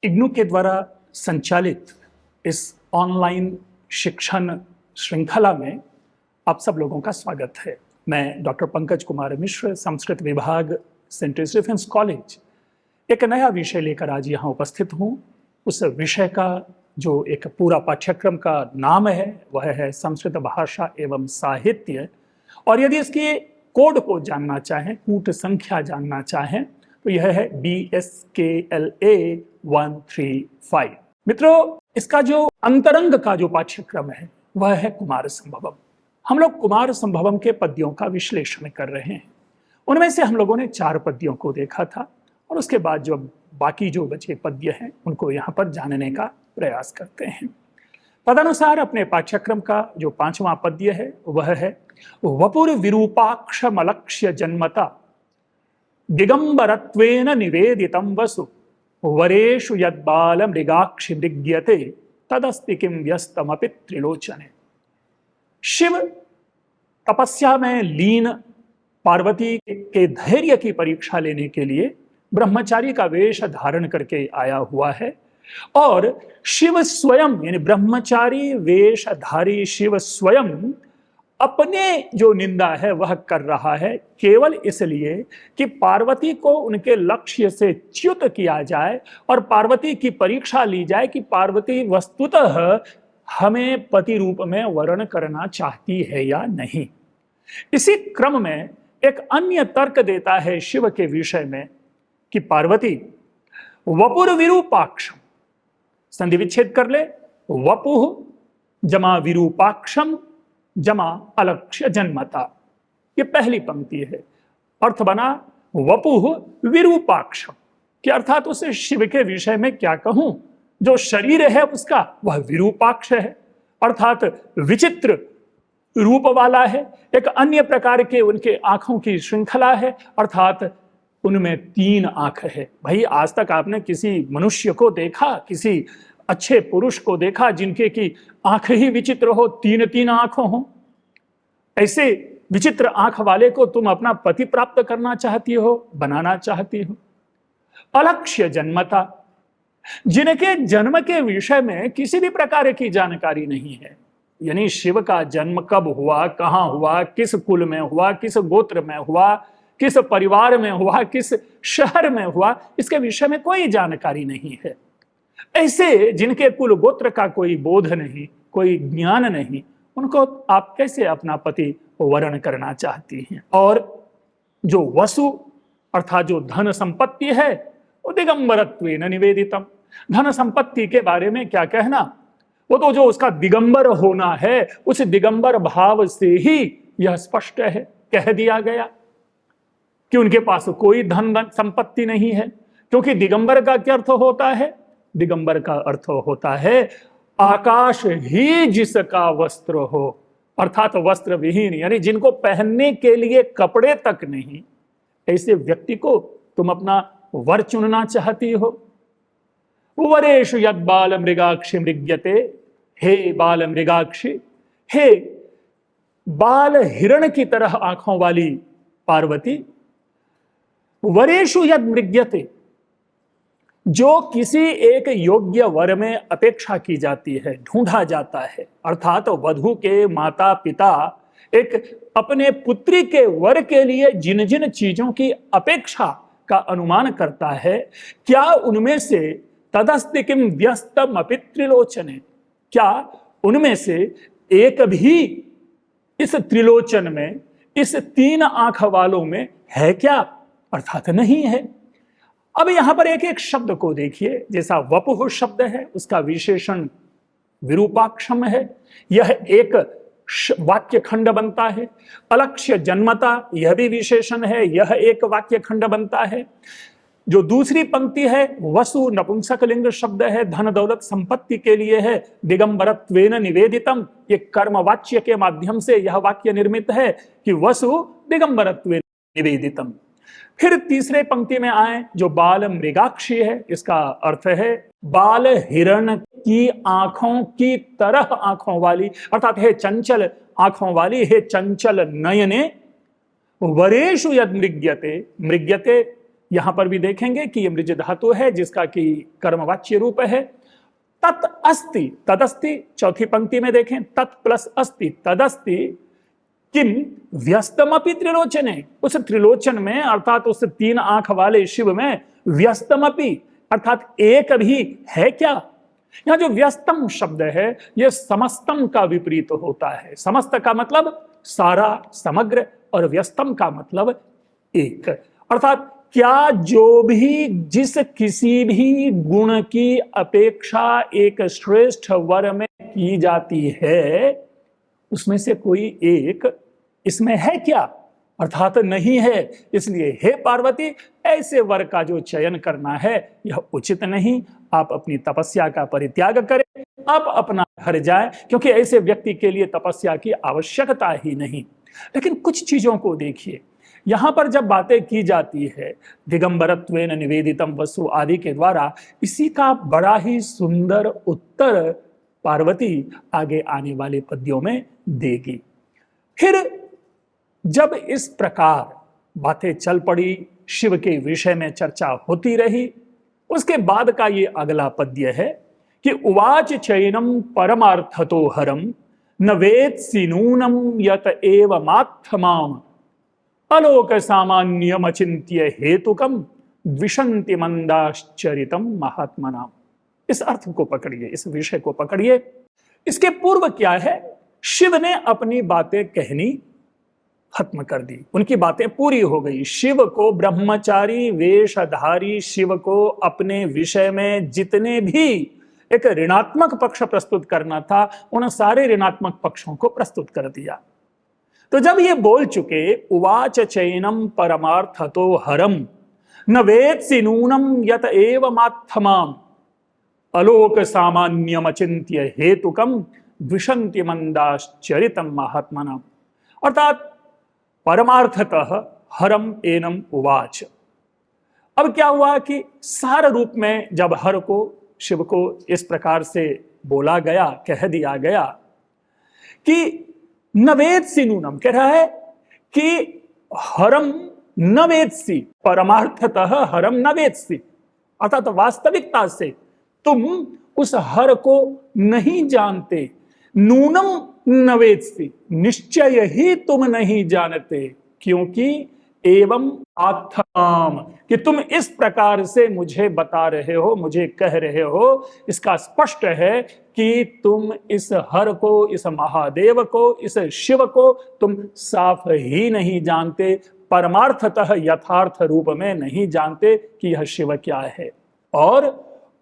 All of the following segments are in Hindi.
इग्नू के द्वारा संचालित इस ऑनलाइन शिक्षण श्रृंखला में आप सब लोगों का स्वागत है। मैं डॉक्टर पंकज कुमार मिश्र, संस्कृत विभाग, सेंट स्टीफेंस कॉलेज, एक नया विषय लेकर आज यहाँ उपस्थित हूँ। उस विषय का जो एक पूरा पाठ्यक्रम का नाम है वह है संस्कृत भाषा एवं साहित्य। और यदि इसके कोड को जानना चाहें, कूट संख्या जानना चाहें, तो यह है BSKLA 135। मित्रों, इसका जो अंतरंग का जो पाठ्यक्रम है वह है कुमार संभवम। हम लोग कुमार संभवम के पद्यों का विश्लेषण कर रहे हैं। उनमें से हम लोगों ने 4 पद्यों को देखा था और उसके बाद जो बाकी जो बचे पद्य हैं उनको यहाँ पर जानने का प्रयास करते हैं। तदनुसार अपने पाठ्यक्रम का जो 5वां पद्य है वह है वपुर विरूपाक्षमलक्ष्य जन्मता दिगंबरत्वेन निवेदितं वसु वरेषु यद्बाल मृगाक्षि मृग्यते तदस्ति किं व्यस्तमपि त्रिलोचने। शिव तपस्या में लीन पार्वती के धैर्य की परीक्षा लेने के लिए ब्रह्मचारी का वेश धारण करके आया हुआ है और शिव स्वयं यानी ब्रह्मचारी वेशधारी शिव स्वयं अपने जो निंदा है वह कर रहा है केवल इसलिए कि पार्वती को उनके लक्ष्य से च्युत किया जाए और पार्वती की परीक्षा ली जाए कि पार्वती वस्तुतः हमें पति रूप में वर्ण करना चाहती है या नहीं। इसी क्रम में एक अन्य तर्क देता है शिव के विषय में कि पार्वती वपुर विरूपाक्षम, संधि विच्छेद कर ले, वपुः जमा विरूपाक्षम जमा अलक्ष्य जन्मता। ये पहली पंक्ति है। अर्थ बना वपुः विरूपाक्षम, कि अर्थात उसे शिव के विषय में क्या कहूं, जो शरीर है उसका वह विरूपाक्ष है, अर्थात विचित्र रूप वाला है। एक अन्य प्रकार के उनके आंखों की श्रृंखला है, अर्थात उनमें 3 आंख है। भाई, आज तक आपने किसी मनुष्य को देखा, किसी अच्छे पुरुष को देखा जिनके की आंख ही विचित्र हो, 3 आंखों हो? ऐसे विचित्र आंख वाले को तुम अपना पति प्राप्त करना चाहती हो, बनाना चाहती हो। अलक्ष्य जन्मता, जिनके जन्म के विषय में किसी भी प्रकार की जानकारी नहीं है, यानी शिव का जन्म कब हुआ, कहां हुआ, किस कुल में हुआ, किस गोत्र में हुआ, किस परिवार में हुआ, किस शहर में हुआ, इसके विषय में कोई जानकारी नहीं है। ऐसे जिनके कुल गोत्र का कोई बोध नहीं, कोई ज्ञान नहीं, उनको आप कैसे अपना पति वर्ण करना चाहती हैं? और जो वसु अर्थात जो धन संपत्ति है वो दिगंबरत्वेन निवेदितम। धन संपत्ति के बारे में क्या कहना, वो तो जो उसका दिगंबर होना है उस दिगंबर भाव से ही यह स्पष्ट है, कह दिया गया कि उनके पास कोई धन संपत्ति नहीं है। क्योंकि दिगंबर का क्या अर्थ होता है? दिगंबर का अर्थ होता है आकाश ही जिसका वस्त्र हो, अर्थात वस्त्र विहीन, यानी जिनको पहनने के लिए कपड़े तक नहीं, ऐसे व्यक्ति को तुम अपना वर चुनना चाहती हो। वरेषु यद बाल मृगाक्षि मृग्यते, हे बाल मृगाक्षि, हे बाल हिरण की तरह आंखों वाली पार्वती, वरेषु यद मृग्यते, जो किसी एक योग्य वर में अपेक्षा की जाती है, ढूंढा जाता है, अर्थात वधू के माता पिता एक अपने पुत्री के वर के लिए जिन जिन चीजों की अपेक्षा का अनुमान करता है, क्या उनमें से तदस्ति किम व्यस्तम अपि त्रिलोचने, क्या उनमें से एक भी इस त्रिलोचन में, इस 3 आंख वालों में है क्या? अर्थात नहीं है। अब यहां पर एक एक शब्द को देखिए। जैसा वपुः शब्द है उसका विशेषण विरूपाक्षम है, यह एक वाक्य खंड बनता है। अलक्ष्य जन्मता, यह भी विशेषण है, यह एक वाक्य खंड बनता है। जो दूसरी पंक्ति है वसु नपुंसकलिंग शब्द है, धन दौलत संपत्ति के लिए है। दिगंबरत्वेन निवेदितम, ये कर्मवाच्य के माध्यम से यह वाक्य निर्मित है कि वसु दिगंबरत्वेन निवेदितम। फिर तीसरे पंक्ति में आए जो बाल मृगाक्षी है, इसका अर्थ है बाल हिरण की आंखों की तरह आंखों वाली, अर्थात हे चंचल आंखों वाली, हे चंचल नयने। वरेषु यद मृग्यते, मृग्यते यहां पर भी देखेंगे कि ये मृज धातु है जिसका कि कर्मवाच्य रूप है। तत् अस्ति, तदस्ति, चौथी पंक्ति में देखें, तत् प्लस अस्ति, तदस्ति किम व्यस्तमपि त्रिलोचने, उस त्रिलोचन में अर्थात उस तीन आंख वाले शिव में व्यस्तमपि अर्थात एक भी है क्या। यहां जो व्यस्तम शब्द है यह समस्तम का विपरीत होता है। समस्त का मतलब सारा, समग्र, और व्यस्तम का मतलब एक। अर्थात क्या जो भी जिस किसी भी गुण की अपेक्षा एक श्रेष्ठ वर में की जाती है उसमें से कोई एक इसमें है क्या, अर्थात नहीं है। इसलिए हे पार्वती, ऐसे वर का जो चयन करना है यह उचित नहीं। आप अपनी तपस्या का परित्याग करें, आप अपना घर जाएं, क्योंकि ऐसे व्यक्ति के लिए तपस्या की आवश्यकता ही नहीं। लेकिन कुछ चीजों को देखिए, यहां पर जब बातें की जाती है दिगंबरत्वेन निवेदितम वसु आदि के द्वारा, इसी का बड़ा ही सुंदर उत्तर पार्वती आगे आने वाले पद्यों में देगी। फिर जब इस प्रकार बातें चल पड़ी, शिव के विषय में चर्चा होती रही, उसके बाद का ये अगला पद्य है कि उवाच चैनम परमार्थतो हरम न वेत्सि नूनम यत एव मात्थमाम अलोक सामान्यम अचिंत्य हेतुकम द्विषन्ति मंदाश्चरितम महात्मनाम। इस अर्थ को पकड़िए, इस विषय को पकड़िए। इसके पूर्व क्या है, शिव ने अपनी बातें कहनी खत्म कर दी, उनकी बातें पूरी हो गई। शिव को, ब्रह्मचारी वेशधारी शिव को अपने विषय में जितने भी एक ऋणात्मक पक्ष प्रस्तुत करना था उन सारे ऋणात्मक पक्षों को प्रस्तुत कर दिया। तो जब ये बोल चुके, उवाच चैनम परमार्थतो हरम न वेत्सि नूनम यत एव मात्थमाम अलोक सामान्यम अचिंत्य हेतुकम द्विषन्ति मंदाश्चरितम महात्मनाम। अर्थात परमार्थतः हरम एनम उवाच। अब क्या हुआ कि सार रूप में जब हर को, शिव को इस प्रकार से बोला गया, कह दिया गया कि न वेत्सि नूनम, कह रहा है कि हरम न वेत्सि, परमार्थतः हरम न वेत्सि, अर्थात वास्तविकता से तुम उस हर को नहीं जानते। नूनम न वेत्सि, निश्चय ही तुम नहीं जानते, क्योंकि एवं आत्थाम, कि तुम इस प्रकार से मुझे बता रहे हो, मुझे कह रहे हो, इसका स्पष्ट है कि तुम इस हर को, इस महादेव को, इस शिव को तुम साफ ही नहीं जानते, परमार्थतः यथार्थ रूप में नहीं जानते कि यह शिव क्या है। और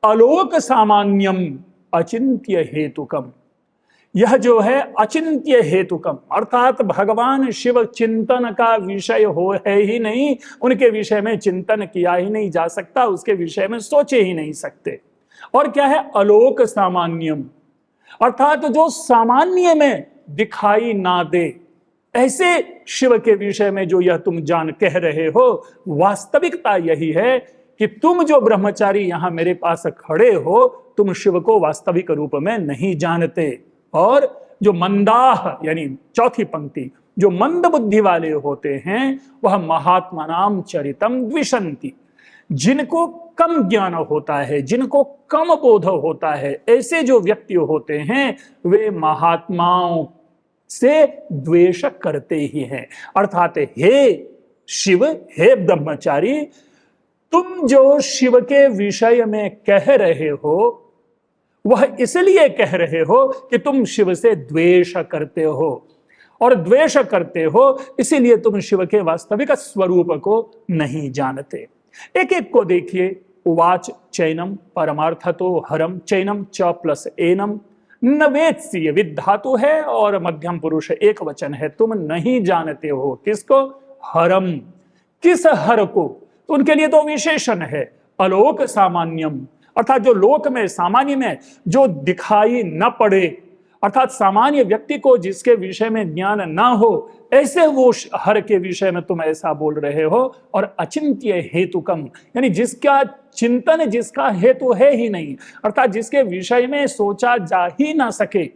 अलोक सामान्यम अचिंत्य हेतुकम, यह जो है अचिंत्य हेतुकम, अर्थात भगवान शिव चिंतन का विषय हो है ही नहीं, उनके विषय में चिंतन किया ही नहीं जा सकता, उसके विषय में सोचे ही नहीं सकते। और क्या है अलोक सामान्यम, अर्थात जो सामान्य में दिखाई ना दे, ऐसे शिव के विषय में जो यह तुम जान कह रहे हो, वास्तविकता यही है कि तुम जो ब्रह्मचारी यहां मेरे पास खड़े हो, तुम शिव को वास्तविक रूप में नहीं जानते। और जो मंदाह, यानी चौथी पंक्ति, जो मंद बुद्धि वाले होते हैं वह महात्मनाम चरितम द्विषन्ति, जिनको कम ज्ञान होता है, जिनको कम बोध होता है, ऐसे जो व्यक्ति होते हैं वे महात्माओं से द्वेष करते ही हैं। अर्थात हे शिव, हे ब्रह्मचारी, तुम जो शिव के विषय में कह रहे हो वह इसलिए कह रहे हो कि तुम शिव से द्वेष करते हो, और द्वेष करते हो इसीलिए तुम शिव के वास्तविक स्वरूप को नहीं जानते। एक एक को देखिए। उवाच चैनम परमार्थतो हरम, चैनम च प्लस एनम, न वेत्सि, ये विद धातु है और मध्यम पुरुष एक वचन है। तुम नहीं जानते हो किसको, हरम, किस हर को, तो उनके लिए तो विशेषण है। अलोक सामान्यम, अर्थात जो लोक में, सामान्य में जो दिखाई न पड़े, अर्थात सामान्य व्यक्ति को जिसके विषय में ज्ञान ना हो, ऐसे वो हर के विषय में तुम ऐसा बोल रहे हो। और अचिंत्य हेतुकम, यानी जिसका चिंतन, जिसका हेतु है ही नहीं, अर्थात जिसके विषय में सोचा जा ही ना सके,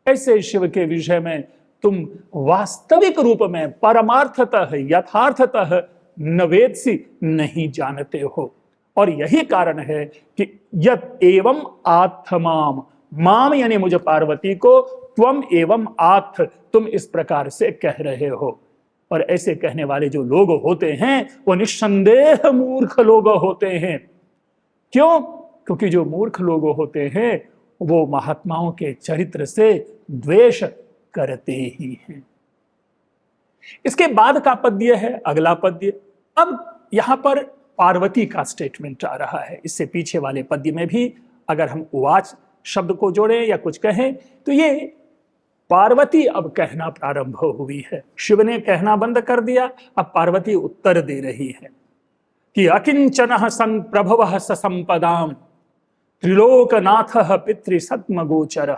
ऐसे शिव के विषय में तुम वास्तविक रूप में, परमार्थतः, यथार्थतः न वेदसी, नहीं जानते हो। और यही कारण है कि यत एवं आत्माम, माम यानी मुझे पार्वती को, त्वम एवं आथ, तुम इस प्रकार से कह रहे हो। और ऐसे कहने वाले जो लोग होते हैं वो निस्संदेह मूर्ख लोग होते हैं। क्यों? क्योंकि जो मूर्ख लोग होते हैं वो महात्माओं के चरित्र से द्वेष करते ही हैं। इसके बाद का पद्य है अगला पद्य। अब यहां पर पार्वती का स्टेटमेंट आ रहा है। इससे पीछे वाले पद्य में भी अगर हम उवाच शब्द को जोड़ें या कुछ कहें तो ये पार्वती अब कहना प्रारंभ हुई है। शिव ने कहना बंद कर दिया, अब पार्वती उत्तर दे रही है कि अकिंचन सन प्रभव ससंपदाम त्रिलोकनाथ पितृसत्म गोचर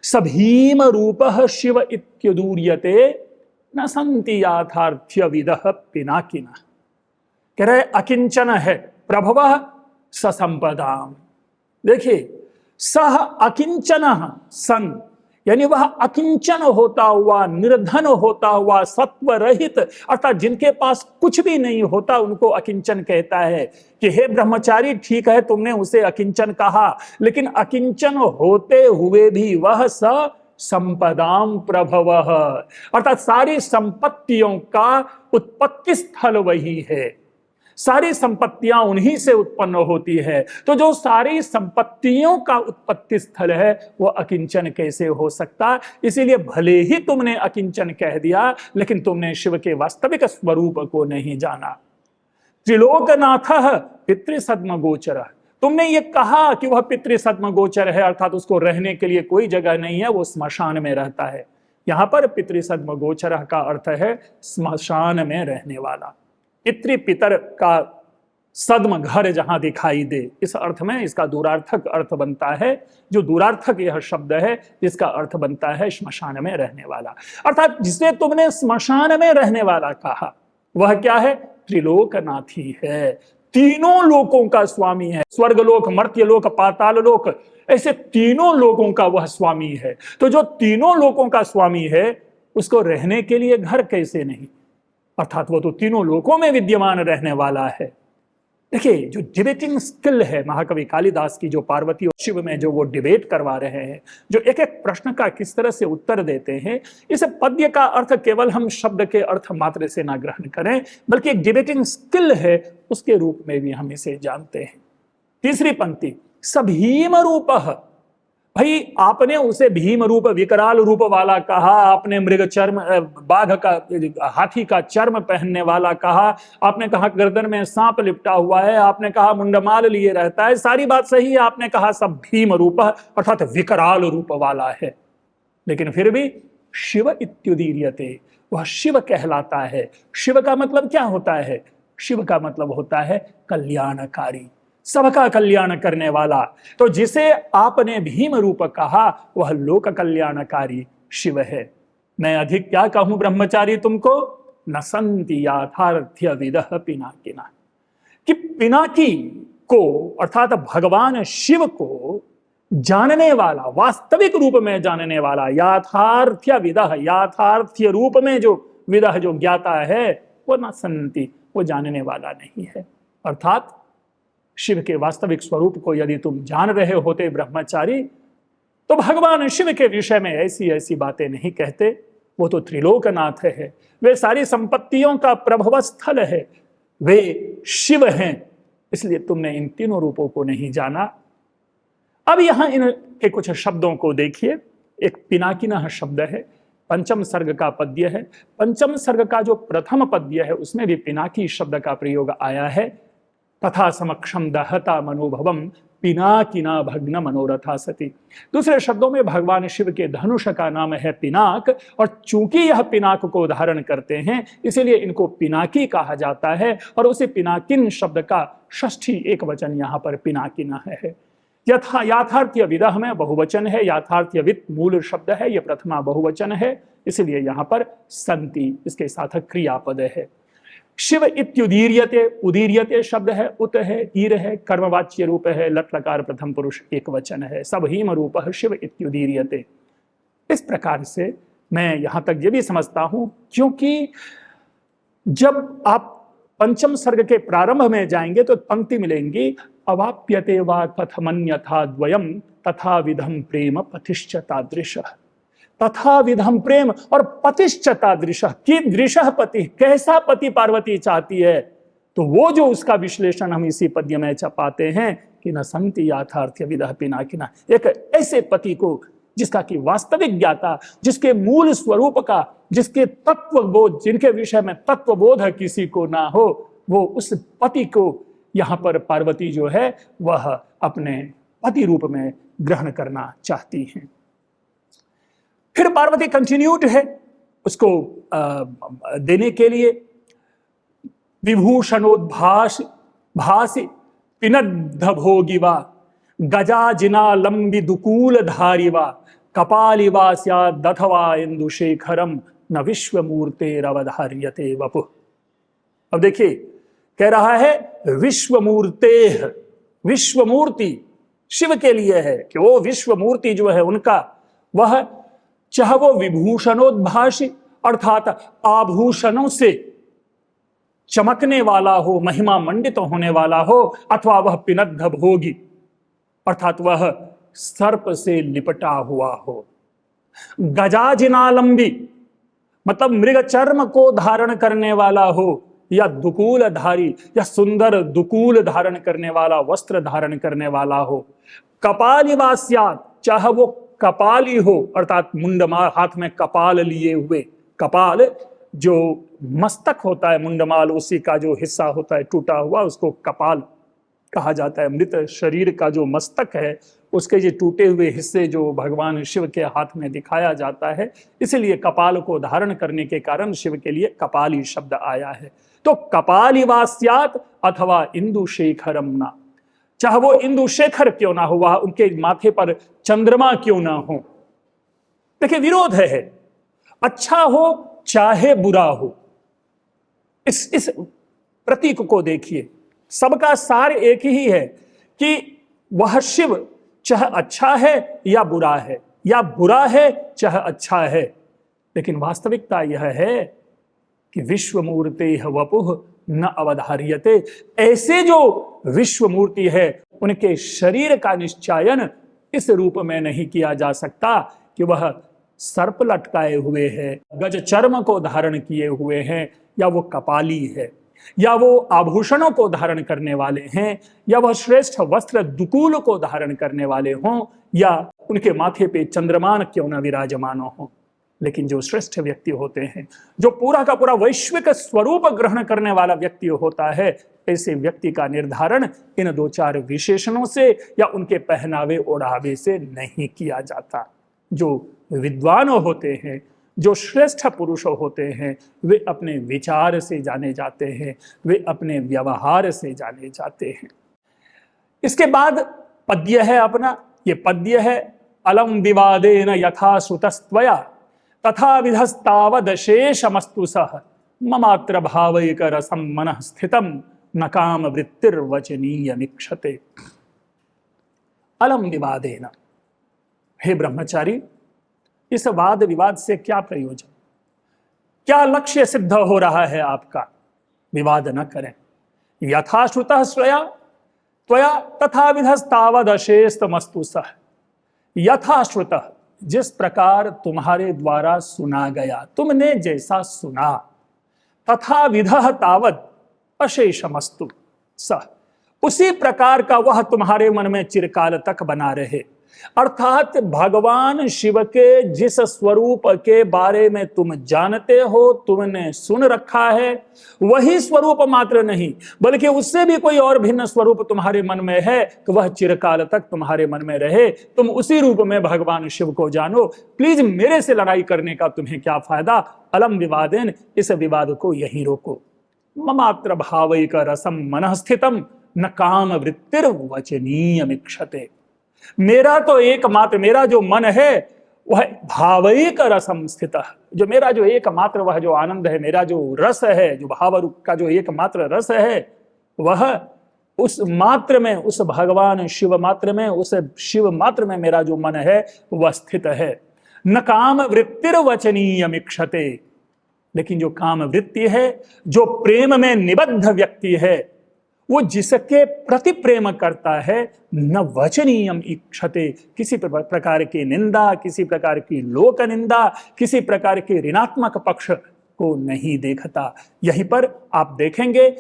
सभीम रूप शिव इत्युदूर्यते न संति याथार्थ्य विदः पिनाकिना। कह रहे अकिंचन है प्रभव ससंपदाम। देखिए, सह अकिंचन सन यानी वह अकिंचन होता हुआ, निर्धन होता हुआ, सत्व रहित, अर्थात जिनके पास कुछ भी नहीं होता उनको अकिंचन कहता है। कि हे ब्रह्मचारी, ठीक है तुमने उसे अकिंचन कहा, लेकिन अकिंचन होते हुए भी वह स संपदाम प्रभवः, अर्थात सारी संपत्तियों का उत्पत्ति स्थल वही है। सारी संपत्तियां उन्हीं से उत्पन्न होती है। तो जो सारी संपत्तियों का उत्पत्ति स्थल है वो अकिंचन कैसे हो सकता? इसीलिए भले ही तुमने अकिंचन कह दिया, लेकिन तुमने शिव के वास्तविक स्वरूप को नहीं जाना। त्रिलोकनाथ पितृसद्म गोचर, तुमने ये कहा कि वह पितृसद्म गोचर है, अर्थात उसको रहने के लिए कोई जगह नहीं है, वो स्मशान में रहता है। यहां पर पितृसद्म गोचर का अर्थ है स्मशान में रहने वाला। पितृ पितर का सद्म घर जहां दिखाई दे, इस अर्थ में इसका दूरार्थक अर्थ बनता है। जो दूरार्थक यह शब्द है जिसका अर्थ बनता है स्मशान में रहने वाला, अर्थात जिसे तुमने स्मशान में रहने वाला कहा वह क्या है? त्रिलोकनाथी है, तीनों लोकों का स्वामी है। स्वर्गलोक, मर्त्यलोक, पाताल लोक, ऐसे तीनों लोकों का वह स्वामी है। तो जो तीनों लोकों का स्वामी है उसको रहने के लिए घर कैसे नहीं? अर्थात वो तो तीनों लोकों में विद्यमान रहने वाला है। देखिए, जो डिबेटिंग स्किल है महाकवि कालिदास की, जो पार्वती और शिव में जो वो डिबेट करवा रहे हैं, जो एक एक प्रश्न का किस तरह से उत्तर देते हैं, इस पद्य का अर्थ केवल हम शब्द के अर्थ मात्र से ना ग्रहण करें, बल्कि एक डिबेटिंग स्किल है उसके रूप में भी हम इसे जानते हैं। तीसरी पंक्ति, सभीम रूपः, भाई आपने उसे भीम रूप, विकराल रूप वाला कहा, आपने मृग चर्म, बाघ का, हाथी का चर्म पहनने वाला कहा, आपने कहा गर्दन में सांप लिपटा हुआ है, आपने कहा मुंडमाल लिए रहता है, सारी बात सही है। आपने कहा सब भीम रूप अर्थात विकराल रूप वाला है, लेकिन फिर भी शिव इत्युदीर्यते, वह शिव कहलाता है। शिव का मतलब क्या होता है? शिव का मतलब होता है कल्याणकारी, सबका कल्याण करने वाला। तो जिसे आपने भीम रूप कहा वह लोक कल्याणकारी शिव है। मैं अधिक क्या कहूं ब्रह्मचारी तुमको? न संति याथार्थ्य विदः पिनाकिना, कि पिनाकी को अर्थात भगवान शिव को जानने वाला, वास्तविक रूप में जानने वाला, याथार्थ्य विदः, याथार्थ्य रूप में जो विदः जो ज्ञाता है वो न संति, वो जानने वाला नहीं है। अर्थात शिव के वास्तविक स्वरूप को यदि तुम जान रहे होते ब्रह्मचारी, तो भगवान शिव के विषय में ऐसी ऐसी बातें नहीं कहते। वो तो त्रिलोकनाथ है, वे सारी संपत्तियों का प्रभव स्थल है, वे शिव हैं, इसलिए तुमने इन तीनों रूपों को नहीं जाना। अब यहां इनके कुछ शब्दों को देखिए। एक पिनाकिनः शब्द है, पंचम सर्ग का पद्य है। पंचम सर्ग का जो प्रथम पद्य है उसमें भी पिनाकी शब्द का प्रयोग आया है। तथा समक्षम दहता मनोभवम पिनाकिना भग्न मनोरथा सती। दूसरे शब्दों में भगवान शिव के धनुष का नाम है पिनाक, और चूंकि यह पिनाक को धारण करते हैं इसीलिए इनको पिनाकी कहा जाता है। और उसी पिनाकिन शब्द का षष्ठी एक वचन यहाँ पर पिनाकिना है। यथा याथार्थ्य विदः में बहुवचन है, याथार्थ्य विद मूल शब्द है, यह प्रथमा बहुवचन है, इसलिए यहाँ पर संति इसके साथ क्रियापद है। शिव इत्युदीर्यते, उदीर्यते शब्द है, उत है, ईर है, कर्मवाच्य रूप है, लट लकार प्रथम पुरुष एक वचन है। सब हीम रूप शिव इत्युदीर्यते। इस प्रकार से मैं यहां तक ये भी समझता हूं, क्योंकि जब आप पंचम सर्ग के प्रारंभ में जाएंगे तो पंक्ति मिलेंगी, अवाप्यते वा कथमन्यथा द्वयम तथा विधम प्रेम पतिश्च तादृशः। तथा विधम प्रेम और पतिश्च तादृशः, कीदृशः पति, कैसा पति पार्वती चाहती है। तो वो जो उसका विश्लेषण हम इसी पद्य में पाते हैं कि न संति याथार्थ विदः पिनाकिना, एक ऐसे पति को जिसका कि वास्तविक ज्ञाता, जिसके मूल स्वरूप का, जिसके तत्व बोध, जिनके विषय में तत्व बोध किसी को ना हो, वो उस पति को यहाँ पर पार्वती जो है वह अपने पति रूप में ग्रहण करना चाहती हैं। फिर पार्वती कंटिन्यूड है उसको देने के लिए, विभूषणोद्भास भासी पिनद्ध भोगिवा गजाजिनालंबि दुकूल धारिवा कपालिवा स्यादथवा इंदुशेखरम न विश्वमूर्तेरवधार्यते वपुः। अब देखिए कह रहा है विश्वमूर्तेः, विश्वमूर्ति शिव के लिए है कि वो विश्वमूर्ति जो है उनका, वह चाहे वो विभूषणोद्भासी अर्थात आभूषणों से चमकने वाला हो, महिमा मंडित होने वाला हो, अथवा वह पिनद्ध भोगी अर्थात वह सर्प से लिपटा हुआ हो, गजाजिनालंबी मतलब मृग चर्म को धारण करने वाला हो, या दुकूल धारी या सुंदर दुकूल धारण करने वाला, वस्त्र धारण करने वाला हो, कपालिवास्यात् चाहे वो कपाली हो अर्थात मुंडमाल, हाथ में कपाल लिए हुए, कपाल जो मस्तक होता है, मुंडमाल उसी का जो हिस्सा होता है टूटा हुआ उसको कपाल कहा जाता है। मृत शरीर का जो मस्तक है उसके ये टूटे हुए हिस्से जो भगवान शिव के हाथ में दिखाया जाता है, इसलिए कपाल को धारण करने के कारण शिव के लिए कपाली शब्द आया है। तो कपालिवास्यात् अथवा इंदुशेखरम ना, चाहे वो इंदुशेखर क्यों ना हुआ, उनके माथे पर चंद्रमा क्यों ना हो। देखिए विरोध है, अच्छा हो चाहे बुरा हो, इस प्रतीक को देखिए, सबका सार एक ही है कि वह शिव चाहे अच्छा है या बुरा है, या बुरा है चाहे अच्छा है, लेकिन वास्तविकता यह है कि विश्वमूर्ते वपुः न अवधार्यते। ऐसे जो विश्वमूर्ति है उनके शरीर का निश्चयन इस रूप में नहीं किया जा सकता कि वह सर्प लटकाए हुए है, गज चर्म को धारण किए हुए हैं, या वो कपाली है, या वो आभूषणों को धारण करने वाले हैं, या वह श्रेष्ठ वस्त्र दुकूल को धारण करने वाले हों, या उनके माथे पे चंद्रमान क्यों न विराजमान हो। लेकिन जो श्रेष्ठ व्यक्ति होते हैं, जो पूरा का पूरा वैश्विक स्वरूप ग्रहण करने वाला व्यक्ति होता है, ऐसे व्यक्ति का निर्धारण इन दो चार विशेषणों से या उनके पहनावे ओढ़ावे से नहीं किया जाता। जो विद्वान होते हैं, जो श्रेष्ठ पुरुष होते हैं, वे अपने विचार से जाने जाते हैं, वे अपने व्यवहार से जाने जाते हैं। इसके बाद पद्य है अपना, ये पद्य है, अलम विवादेन यथा श्रुतस्त्वया तथा विधस्तावदशेषमस्तु सह ममात्र भावैक रसम मनः स्थितम न काम वृत्तिर्वचनीयमीक्षते। अलम विवादेन, हे ब्रह्मचारी, इस वाद विवाद से क्या प्रयोजन, क्या लक्ष्य सिद्ध हो रहा है आपका? विवाद न करें। यथाश्रुतः स्वया त्वया तथा विधस्तावदशेषमस्तु सह, यथाश्रुतः जिस प्रकार तुम्हारे द्वारा सुना गया, तुमने जैसा सुना, तथा विधः तावद अशेषमस्तु सह, उसी प्रकार का वह तुम्हारे मन में चिरकाल तक बना रहे। अर्थात भगवान शिव के जिस स्वरूप के बारे में तुम जानते हो, तुमने सुन रखा है, वही स्वरूप मात्र नहीं बल्कि उससे भी कोई और भिन्न स्वरूप तुम्हारे मन में है, तो वह चिरकाल तक तुम्हारे मन में रहे। तुम उसी रूप में भगवान शिव को जानो। प्लीज मेरे से लड़ाई करने का तुम्हें क्या फायदा? अलम विवादेन, इस विवाद को यहीं रोको। ममात्र भावैक रसम मनः स्थितम न काम वृत्तिर्वचनीयमीक्षते। मेरा तो एकमात्र, मेरा जो मन है वह भावैक रसम स्थित, जो मेरा जो एकमात्र वह जो आनंद है, मेरा जो रस है, जो भाव रूप का जो एकमात्र रस है, वह उस मात्र में, उस भगवान शिव मात्र में, उस शिव मात्र में मेरा जो मन है वह स्थित है। न काम वृत्तिर्वचनीयमीक्षते, लेकिन जो काम वृत्ति है, जो प्रेम में निबद्ध व्यक्ति है, वो जिसके प्रति प्रेम करता है, न वचनीयम इक्षते, किसी प्रकार की निंदा, किसी प्रकार की लोक निंदा, किसी प्रकार के ऋणात्मक पक्ष को नहीं देखता। यहीं पर आप देखेंगे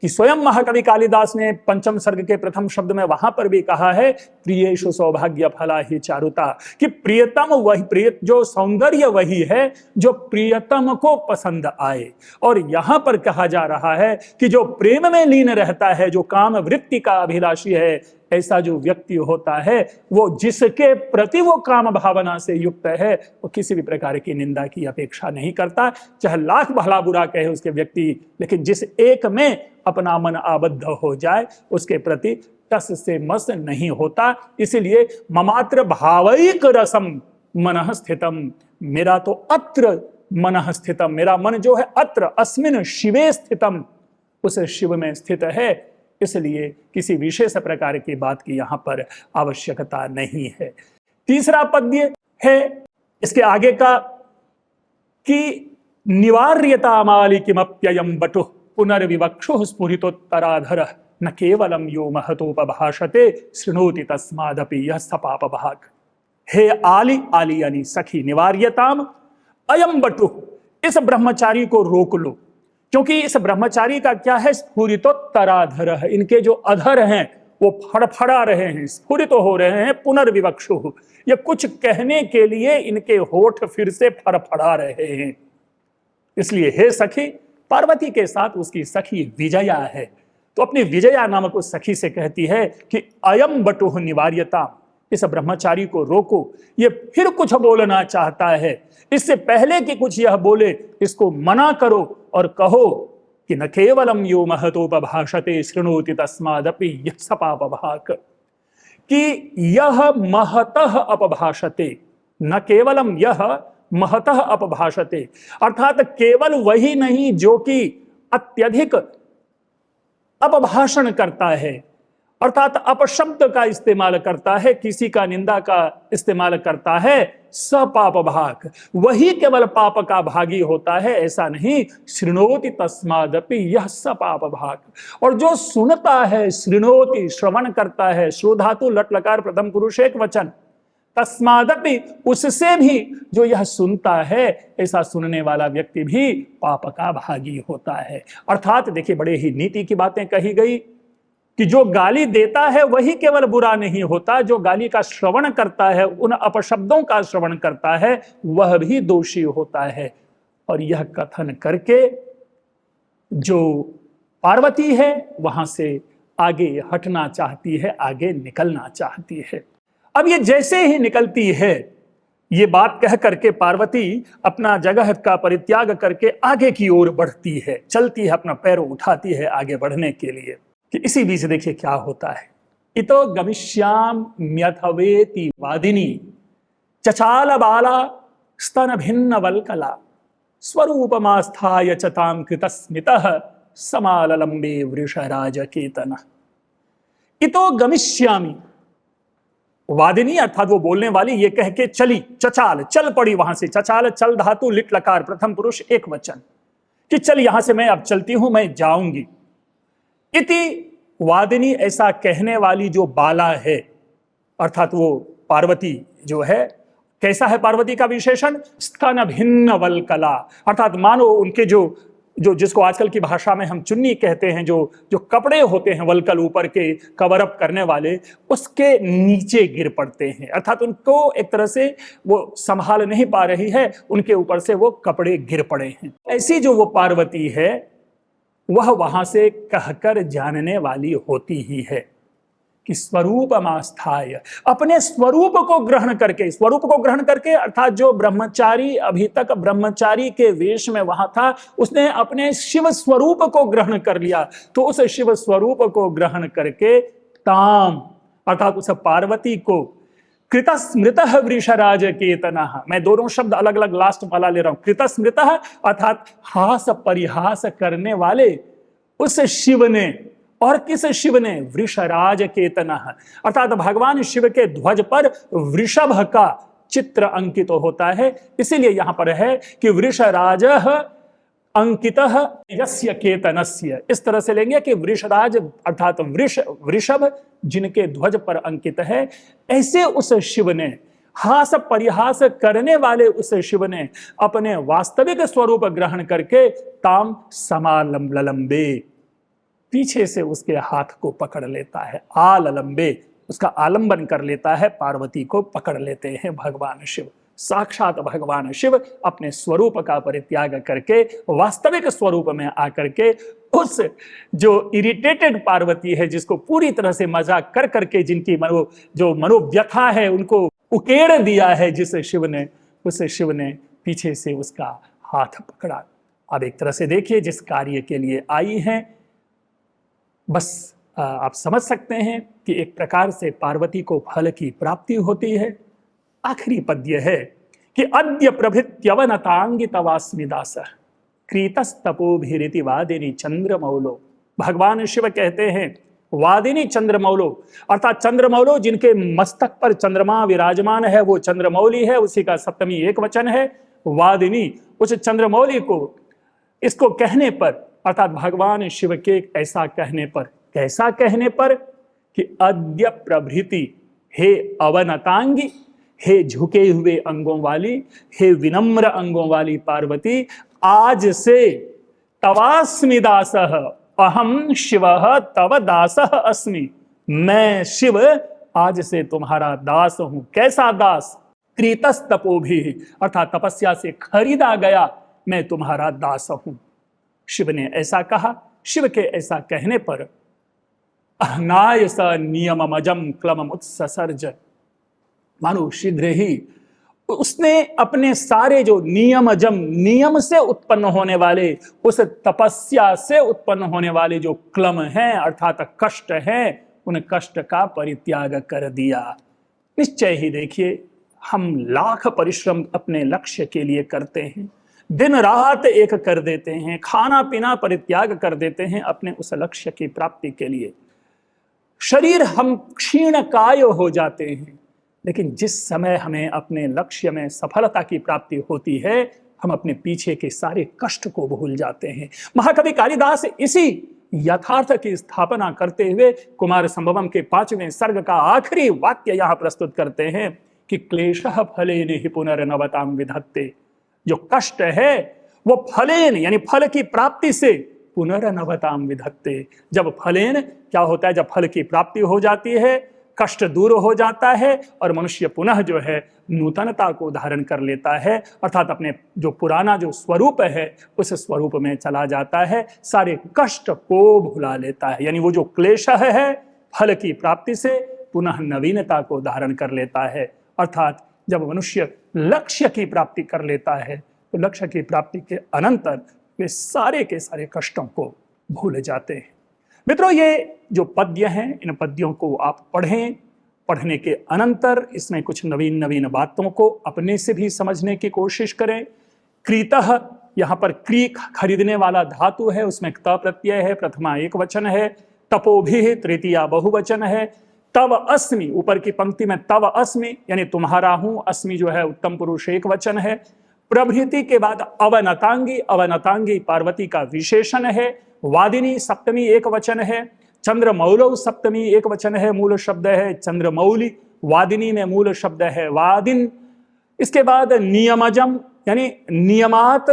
कि स्वयं महाकवि कालिदास ने पंचम सर्ग के प्रथम शब्द में वहां पर भी कहा है, प्रियेषु सौभाग्य फला ही चारुता, कि प्रियतम वही, प्रिय जो सौंदर्य वही है जो प्रियतम को पसंद आए। और यहां पर कहा जा रहा है कि जो प्रेम में लीन रहता है, जो काम वृत्ति का अभिलाषी है, ऐसा जो व्यक्ति होता है, वो जिसके प्रति वो काम भावना से युक्त है, वो किसी भी प्रकार की निंदा की अपेक्षा नहीं करता, चाहे लाख भला बुरा कहे उसके व्यक्ति, लेकिन जिस एक में अपना मन आबद्ध हो जाए उसके प्रति टस से मस नहीं होता। इसलिए ममात्र भावैक रसम मनः स्थितम, मेरा तो अत्र मनः स्थितम, मेरा मन जो है अत्र अस्मिन शिवे स्थितम, उस शिव में स्थित है, इसलिए किसी विशेष प्रकार की बात की यहां पर आवश्यकता नहीं है। तीसरा पद्य है इसके आगे का कि निवार्यता मालिकिमप्ययं बटु पुनर्विवक्षुः स्फुरितोत्तराधरः न केवलम यो महतोपभाषते शृणोति तस्मादपि यः स पापभाग। हे आली, आली यानी सखी, निवार्यताम अयम बटु, इस ब्रह्मचारी को रोक लो, क्योंकि इस ब्रह्मचारी का क्या है, स्फुरितोत्तराधर है, इनके जो अधर हैं वो फड़फड़ा रहे हैं, स्फुरित हो रहे हैं, पुनर्विवक्षु, ये कुछ कहने के लिए इनके होठ फिर से फड़फड़ा रहे हैं। इसलिए हे सखी, पार्वती के साथ उसकी सखी विजया है, तो अपनी विजया नामक उस सखी से कहती है कि अयम बटुः निवार्यता, इस ब्रह्मचारी को रोको, ये फिर कुछ बोलना चाहता है, इससे पहले कि कुछ यह बोले इसको मना करो और कहो कि न केवलम यो महतोपभाषते शृणोति तस्मादपि यः स पापभाग, कि यह महतः अपभाषते, न केवलम यह महतः अपभाषते, अर्थात केवल वही नहीं जो कि अत्यधिक अपभाषण करता है, अर्थात अपशब्द का इस्तेमाल करता है, किसी का निंदा का इस्तेमाल करता है, सपाप भाग, वही केवल पाप का भागी होता है, ऐसा नहीं। शृणोति तस्मादपि यह सपाप भाग, और जो सुनता है, शृणोति श्रवण करता है, श्रो धातु लट लकार प्रथम पुरुष एक वचन, तस्मादपि उससे भी जो यह सुनता है, ऐसा सुनने वाला व्यक्ति भी पाप का भागी होता है। अर्थात देखिए, बड़े ही नीति की बातें कही गई कि जो गाली देता है वही केवल बुरा नहीं होता, जो गाली का श्रवण करता है, उन अपशब्दों का श्रवण करता है, वह भी दोषी होता है। और यह कथन करके जो पार्वती है वहां से आगे हटना चाहती है, आगे निकलना चाहती है। अब ये जैसे ही निकलती है, ये बात कह करके पार्वती अपना जगह का परित्याग करके आगे की ओर बढ़ती है, चलती है, अपना पैर उठाती है आगे बढ़ने के लिए। कि इसी बीच देखिए क्या होता है, इतो गमिष्याम्यथवेति वादिनी चचाल बाला स्तन भिन्न वल्कला स्वरूपमास्थाय चतां कृतस्मितः समाललंबे वृषराज केतन। इतो गमिष्यामि, वादिनी अर्थात वो बोलने वाली ये कह के चली, चचाल चल पड़ी वहां से, चचाल चल धातु लिट लकार प्रथम पुरुष एक वचन, कि चल यहां से मैं अब चलती हूं, मैं जाऊंगी। इति वादिनी, ऐसा कहने वाली जो बाला है, अर्थात वो पार्वती जो है, कैसा है पार्वती का विशेषण, स्तन भिन्न वल्कला, अर्थात मानो उनके जो जिसको आजकल की भाषा में हम चुन्नी कहते हैं, जो कपड़े होते हैं वल्कल ऊपर के कवर अप करने वाले, उसके नीचे गिर पड़ते हैं, अर्थात उनको एक तरह से वो संभाल नहीं पा रही है, उनके ऊपर से वो कपड़े गिर पड़े हैं। ऐसी जो वो पार्वती है वह वहां से कहकर जानने वाली होती ही है कि स्वरूपमास्थाय, अपने स्वरूप को ग्रहण करके, स्वरूप को ग्रहण करके अर्थात जो ब्रह्मचारी अभी तक ब्रह्मचारी के वेश में वहां था, उसने अपने शिव स्वरूप को ग्रहण कर लिया, तो उस शिव स्वरूप को ग्रहण करके ताम अर्थात उस पार्वती को कृतस्मृतः वृषराज केतनः, मैं दोनों शब्द अलग अलग लास्ट वाला ले रहा हूं, कृतस्मृतः अर्थात हास परिहास करने वाले उस शिव ने, और किस शिव ने, वृषराज केतनः, अर्थात भगवान शिव के ध्वज पर वृषभ का चित्र अंकित होता है, इसीलिए यहां पर है कि वृषराज अंकितः यस्य केतनस्य, इस तरह से लेंगे कि वृषराज अर्थात वृषभ जिनके ध्वज पर अंकित है, ऐसे उस शिव ने, हास परिहास करने वाले उस शिव ने अपने वास्तविक स्वरूप ग्रहण करके ताम समालंबे, पीछे से उसके हाथ को पकड़ लेता है, आलंबे, उसका आलंबन कर लेता है, पार्वती को पकड़ लेते हैं भगवान शिव। साक्षात भगवान शिव अपने स्वरूप का परित्याग करके वास्तविक स्वरूप में आकर के उस जो इरिटेटेड पार्वती है, जिसको पूरी तरह से मजाक कर करके जिनकी मनोव्यथा है उनको उकेड़ दिया है जिस शिव ने, उस शिव ने पीछे से उसका हाथ पकड़ा। अब एक तरह से देखिए जिस कार्य के लिए आई हैं, बस आप समझ सकते हैं कि एक प्रकार से पार्वती को फल की प्राप्ति होती है। आखिरी पद्य है कि अद्य प्रभृत्यवनतांगी तवास्मि दासः क्रीतस्तपोभिरिति वादिनी चंद्रमौलो। भगवान शिव कहते हैं वादिनी चंद्रमौलो, अर्थात चंद्रमौलो जिनके मस्तक पर चंद्रमा विराजमान है वो चंद्रमौली है, उसी का सप्तमी एक वचन है वादिनी। उस चंद्रमौली को इसको कहने पर अर्थात भगवान शिव के ऐसा कहने पर, कैसा कहने पर कि अद्य प्रभृति, हे अवनतांगी, हे झुके हुए अंगों वाली, हे विनम्र अंगों वाली पार्वती, आज से तवास्मि दासः, अहम शिवः तव दासः अस्मि, मैं शिव आज से तुम्हारा दास हूं। कैसा दास? क्रीतस्तपोभिः, अर्थात तपस्या से खरीदा गया मैं तुम्हारा दास हूं। शिव ने ऐसा कहा। शिव के ऐसा कहने पर अहनाय स नियममजम क्लमम उत्ससर्ज, मानो शीघ्र ही उसने अपने सारे जो नियमजम, नियम से उत्पन्न होने वाले, उस तपस्या से उत्पन्न होने वाले जो क्लम हैं अर्थात कष्ट हैं, उन कष्ट का परित्याग कर दिया। निश्चय ही देखिए हम लाख परिश्रम अपने लक्ष्य के लिए करते हैं, दिन रात एक कर देते हैं, खाना पीना परित्याग कर देते हैं अपने उस लक्ष्य की प्राप्ति के लिए। शरीर हम क्षीण काय हो जाते हैं, लेकिन जिस समय हमें अपने लक्ष्य में सफलता की प्राप्ति होती है हम अपने पीछे के सारे कष्ट को भूल जाते हैं। महाकवि कालिदास इसी यथार्थ की स्थापना करते हुए कुमार संभवम के 5वें सर्ग का आखिरी वाक्य यहां प्रस्तुत करते हैं कि क्लेशः फलेन हि पुनर्नवतां विधत्ते, जो कष्ट है वो फलेन यानी फल की प्राप्ति से पुनर्नवतां विधत्ते। जब फलेन क्या होता है, जब फल की प्राप्ति हो जाती है, कष्ट दूर हो जाता है और मनुष्य पुनः जो है नूतनता को धारण कर लेता है, अर्थात अपने जो पुराना जो स्वरूप है उस स्वरूप में चला जाता है, सारे कष्ट को भुला लेता है। यानी वो जो क्लेश है फल की प्राप्ति से पुनः नवीनता को धारण कर लेता है। अर्थात जब मनुष्य लक्ष्य की प्राप्ति कर लेता है तो लक्ष्य की प्राप्ति के अनंतर वे सारे के सारे कष्टों को भूल जाते हैं। मित्रों, ये जो पद्य हैं इन पद्यों को आप पढ़ें, पढ़ने के अनंतर इसमें कुछ नवीन नवीन बातों को अपने से भी समझने की कोशिश करें। क्रीतः, यहाँ पर क्री खरीदने वाला धातु है, उसमें त प्रत्यय है, प्रथमा एक वचन है, तपोभिः तृतीया बहुवचन है, तव अस्मि ऊपर की पंक्ति में तव अस्मि यानी तुम्हारा हूं, अस्मि जो है उत्तम पुरुष एक वचन है, प्रभृति के बाद अवनतांगी, अवनतांगी पार्वती का विशेषण है, वादिनी सप्तमी एक वचन है, चंद्रमौलौ सप्तमी एक वचन है, मूल शब्द है चंद्रमौली, वादिनी में मूल शब्द है वादिन। इसके बाद नियमजम यानी नियमात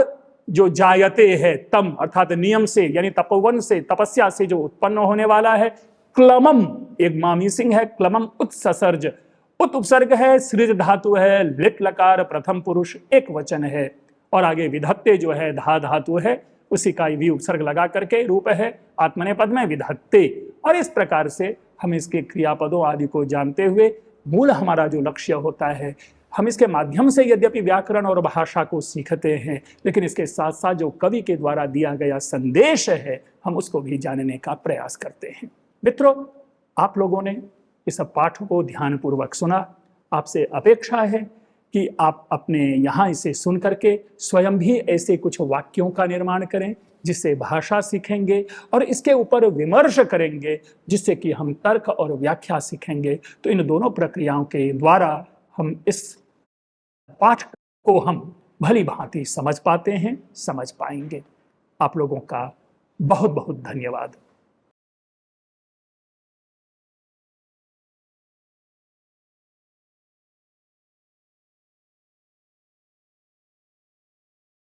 जो जायते है तम अर्थात नियम से यानी तपोवन से तपस्या से जो उत्पन्न होने वाला है, क्लमम एक मामी सिंह है, क्लमम उत्ससर्ज, उत उपसर्ग है, सृज धातु है, लिट लकार प्रथम पुरुष एक वचन है और आगे विधत्ते जो है धा धातु है, उसी का भी उपसर्ग लगा करके रूप है आत्मनेपद में विधत्ते। और इस प्रकार से हम इसके क्रियापदों आदि को जानते हुए मूल हमारा जो लक्ष्य होता है, हम इसके माध्यम से यद्यपि व्याकरण और भाषा को सीखते हैं, लेकिन इसके साथ साथ जो कवि के द्वारा दिया गया संदेश है हम उसको भी जानने का प्रयास करते हैं। मित्रों, आप लोगों ने इस पाठ को ध्यानपूर्वक सुना। आपसे अपेक्षा है कि आप अपने यहाँ इसे सुन करके स्वयं भी ऐसे कुछ वाक्यों का निर्माण करें जिससे भाषा सीखेंगे और इसके ऊपर विमर्श करेंगे, जिससे कि हम तर्क और व्याख्या सीखेंगे। तो इन दोनों प्रक्रियाओं के द्वारा हम इस पाठ को हम भली भांति समझ पाते हैं, समझ पाएंगे। आप लोगों का बहुत बहुत धन्यवाद।